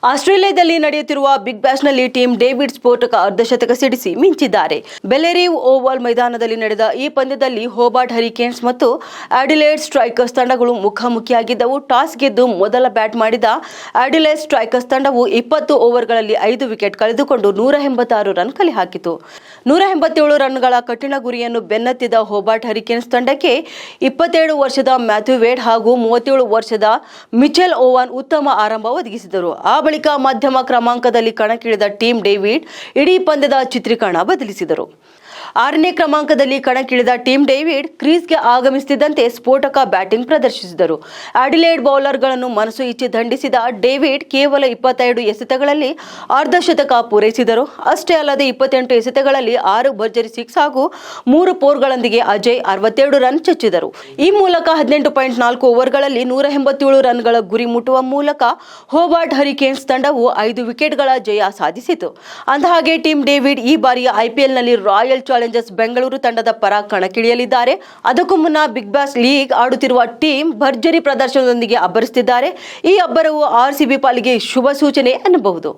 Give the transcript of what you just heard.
ಆಸ್ಟ್ರೇಲಿಯಾದಲ್ಲಿ ನಡೆಯುತ್ತಿರುವ big ಬ್ಯಾಶ್ನಲ್ಲಿ team David ಸ್ಫೋಟಕ ಅರ್ಧಶತಕ ಸಿಡಿಸಿ ಮಿಂಚಿದ್ದಾರೆ. ಬೆಲೆರಿವ್ ಓವಲ್ ಮೈದಾನದಲ್ಲಿ ನಡೆದ ಈ ಪಂದ್ಯದಲ್ಲಿ ಹೋಬಾರ್ಟ್ ಹರಿಕೇನ್ಸ್ ಮತ್ತು ಅಡಿಲೇಡ್ ಸ್ಟ್ರೈಕರ್ಸ್ ತಂಡಗಳು ಮುಖಾಮುಖಿಯಾಗಿದ್ದವು. ಟಾಸ್ ಗೆದ್ದು ಮೊದಲ ಬ್ಯಾಟ್ ಮಾಡಿದ ಅಡಿಲೇಡ್ ಸ್ಟ್ರೈಕರ್ಸ್ ತಂಡವು 20 ಓವರ್ಗಳಲ್ಲಿ 5 ವಿಕೆಟ್ ಕಳೆದುಕೊಂಡು 186 ರನ್ ಕಲೆ ಹಾಕಿತು. 187 ರನ್ಗಳ ಕಠಿಣ ಗುರಿಯನ್ನು ಬೆನ್ನತ್ತಿದ ಹೋಬಾರ್ಟ್ ಹರಿಕೇನ್ಸ್ ತಂಡಕ್ಕೆ 27 ವರ್ಷದ ಮ್ಯಾಥ್ಯೂ ವೇಡ್ ಹಾಗೂ 37 ವರ್ಷದ ಮಿಚೆಲ್ ಓವನ್ ಉತ್ತಮ ಆರಂಭ ಒದಗಿಸಿದರು. ಆ ಬಳಿಕ ಮಧ್ಯಮ ಕ್ರಮಾಂಕದಲ್ಲಿ ಕಣಕ್ಕಿಳಿದ ಟೀಮ್ ಡೇವಿಡ್ ಇಡೀ ಪಂದ್ಯದ ಚಿತ್ರೀಕರಣ ಬದಲಿಸಿದರು. 6ನೇ ಕ್ರಮಾಂಕದಲ್ಲಿ ಕಣಕ್ಕಿಳಿದ ಟೀಮ್ ಡೇವಿಡ್ ಕ್ರೀಸ್ಗೆ ಆಗಮಿಸುತ್ತಿದ್ದಂತೆ ಸ್ಫೋಟಕ ಬ್ಯಾಟಿಂಗ್ ಪ್ರದರ್ಶಿಸಿದರು. ಅಡಿಲೇಡ್ ಬೌಲರ್ಗಳನ್ನು ಮನಸು ಇಚ್ಛೆ ದಂಡಿಸಿದ ಡೇವಿಡ್ ಕೇವಲ 22 ಎಸೆತಗಳಲ್ಲಿ ಅರ್ಧಶತಕ ಪೂರೈಸಿದರು. ಅಷ್ಟೇ ಅಲ್ಲದೆ 28 ಎಸೆತಗಳಲ್ಲಿ 6 ಭರ್ಜರಿ ಸಿಕ್ಸ್ ಹಾಗೂ 3 ಫೋರ್ಗಳೊಂದಿಗೆ ಅಜಯ್ 62 ರನ್ ಚಚ್ಚಿದರು. ಈ ಮೂಲಕ 18.4 ಓವರ್ಗಳಲ್ಲಿ 187 ರನ್ಗಳ ಗುರಿ ಮುಟ್ಟುವ ಮೂಲಕ ಹೋಬಾರ್ಟ್ ಹರಿಕೇನ್ಸ್ ತಂಡವು 5 ವಿಕೆಟ್ಗಳ ಜಯ ಸಾಧಿಸಿತು. ಅಂದಹಾಗೆ ಟೀಮ್ ಡೇವಿಡ್ ಈ ಬಾರಿಯ ಐಪಿಎಲ್ನಲ್ಲಿ ರಾಯಲ್ ಚಾಲೆಂಜರ್ಸ್ ಬೆಂಗಳೂರು ತಂಡದ ಪರ ಕಣಕ್ಕಿಳಿಯಲಿದ್ದಾರೆ. ಅದಕ್ಕೂ ಮುನ್ನ ಬಿಗ್ ಬ್ಯಾಶ್ ಲೀಗ್ ಆಡುತ್ತಿರುವ ಟೀಮ್ ಭರ್ಜರಿ ಪ್ರದರ್ಶನದೊಂದಿಗೆ ಅಬ್ಬರಿಸುತ್ತಿದ್ದಾರೆ. ಈ ಅಬ್ಬರವು ಆರ್ಸಿಬಿ ಪಾಲಿಗೆ ಶುಭ ಸೂಚನೆ ಅನ್ನಬಹುದು.